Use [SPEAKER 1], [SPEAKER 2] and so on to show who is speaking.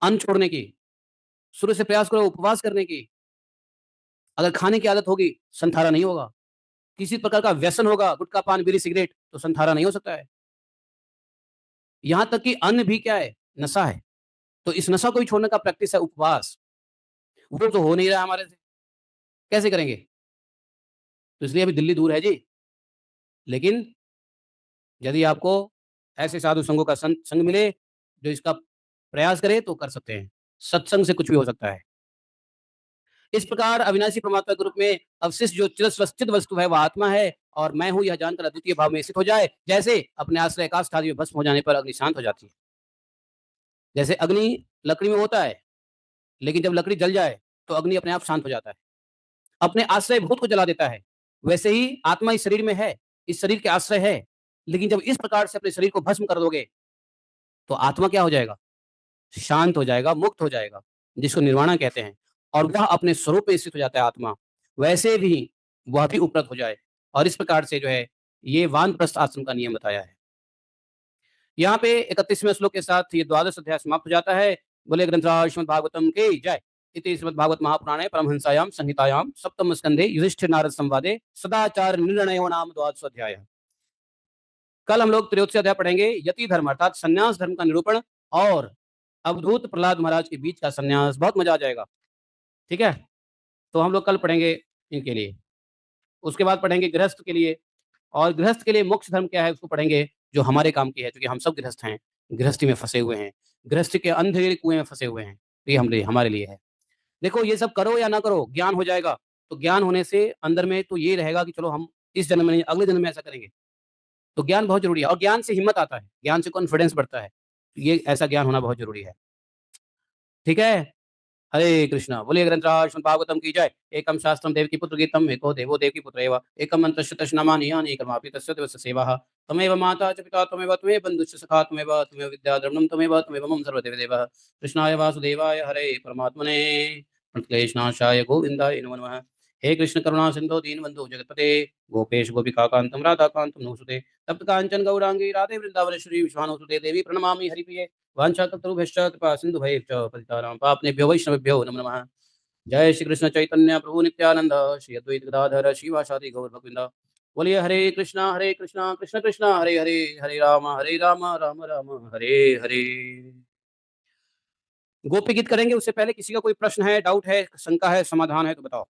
[SPEAKER 1] अन्न छोड़ने की, शुरू से प्रयास करो उपवास करने की। अगर खाने की आदत होगी, संथारा नहीं होगा। किसी प्रकार का व्यसन होगा, गुटखा, पान, बीड़ी, सिगरेट, तो संथारा नहीं हो सकता है। यहाँ तक कि अन्न भी क्या है? नशा है। तो इस नशा को भी छोड़ने का प्रैक्टिस है उपवास। वो तो हो नहीं रहा हमारे से, कैसे करेंगे? तो इसलिए अभी दिल्ली दूर है जी। लेकिन यदि आपको ऐसे साधु संगों का संग मिले, जो इसका प्रयास करे, तो कर सकते हैं। सत्संग से कुछ भी हो सकता है। इस प्रकार अविनाशी परमात्मा के रूप में अवशिष्ट जो चिरस्वस्थित वस्तु है, वह आत्मा है, और मैं हूँ यह जानकर अद्वितीय भाव में स्थित हो जाए। जैसे अपने आश्रय काष्ठ आदि में भस्म हो जाने पर अग्नि शांत हो जाती है। जैसे अग्नि लकड़ी में होता है, लेकिन जब लकड़ी जल जाए, तो अग्नि अपने आप शांत हो जाता है। अपने आश्रय भूत को जला देता है। वैसे ही आत्मा इस शरीर में है, इस शरीर के आश्रय है, लेकिन जब इस प्रकार से अपने शरीर को भस्म कर दोगे, तो आत्मा क्या हो जाएगा? शांत हो जाएगा, मुक्त हो जाएगा, जिसको निर्वाणा कहते हैं, और वह अपने स्वरूप में स्थित हो जाता है आत्मा। वैसे भी वह भी उपरत हो जाए, और इस प्रकार से जो है, ये वानप्रस्थ आश्रम का नियम बताया है। यहाँ पे 31वें श्लोक के साथ ये द्वादश अध्याय समाप्त हो जाता है। बोले ग्रंथराज श्रीमद् भागवतम की जय। इति श्रीमद् भागवत महापुराणे परमहंसायाम संहितायाम सप्तम स्कंधे युधिष्ठिर नारद संवादे सदाचार निर्णयो नाम द्वादश अध्याय। कल हम लोग त्रयोदश अध्याय पढ़ेंगे, यति धर्म अर्थात संन्यास धर्म का निरूपण, और अवधूत प्रहलाद महाराज के बीच का संन्यास। बहुत मजा आ जाएगा। ठीक है, तो हम लोग कल पढ़ेंगे इनके लिए। उसके बाद पढ़ेंगे गृहस्थ के लिए, और गृहस्थ के लिए मोक्ष धर्म क्या है उसको पढ़ेंगे, जो हमारे काम की है, क्योंकि हम सब गृहस्थ हैं, गृहस्थी में फंसे हुए हैं, गृहस्थी के अंधेरे कुएं में फंसे हुए हैं। तो ये हमारे लिए है। देखो, ये सब करो या ना करो, ज्ञान हो जाएगा। तो ज्ञान होने से अंदर में तो ये रहेगा कि चलो हम इस जन्म में नहीं, अगले जन्म में ऐसा करेंगे। तो ज्ञान बहुत जरूरी है, और ज्ञान से हिम्मत आता है, ज्ञान से कॉन्फिडेंस बढ़ता है। ये ऐसा ज्ञान होना बहुत जरूरी है। ठीक है। हरे कृष्णा। बोलिए ग्रंथराज श्रीमद् भागवतम की जय। एकम शास्त्रम देवकी पुत्र गीतम, एको देवो देवकी पुत्र एव, एकम मंत्रस्य तस्नामानि यानि कर्मापि तस्य देवस्य सेवाः। तमेव माता च पिता त्वमेव, त्वमेव बन्धुश्च सखा त्वमेव, त्वमेव विद्या द्रविणं त्वमेव, त्वमेव मम सर्वदेव देवः। कृष्णाय वासुदेवाय हरे परमात्मने क्लेशनाशाय गोविन्दाय नमो नमः। हे कृष्ण करुणा सिंधु दीनबंधु जगतपते, गोपेश गोपिका कांतम राधा कांतम नमोस्तुते। तप्त कांचन गौरांगी राधे वृंदावनेश्वरी विश्वानुसुते देवी प्रणमामि हरिप्रिये। वाञ्छाकल्पतरुभ्यश्च कृपा सिन्धुभैश्च पतितानां पावनेभ्यो वैष्णवेभ्यो नमो नमः। जय श्री कृष्ण चैतन्य प्रभु नित्यानंद, श्री अद्वैत गदाधर श्रीवासादि गौर भक्तवृंद। बोलिए हरे कृष्णा कृष्ण कृष्णा हरे हरे, हरे राम राम राम हरे हरे। गोपी गीत करेंगे, उससे पहले किसी का कोई प्रश्न है, डाउट है, शंका है, समाधान है तो बताओ।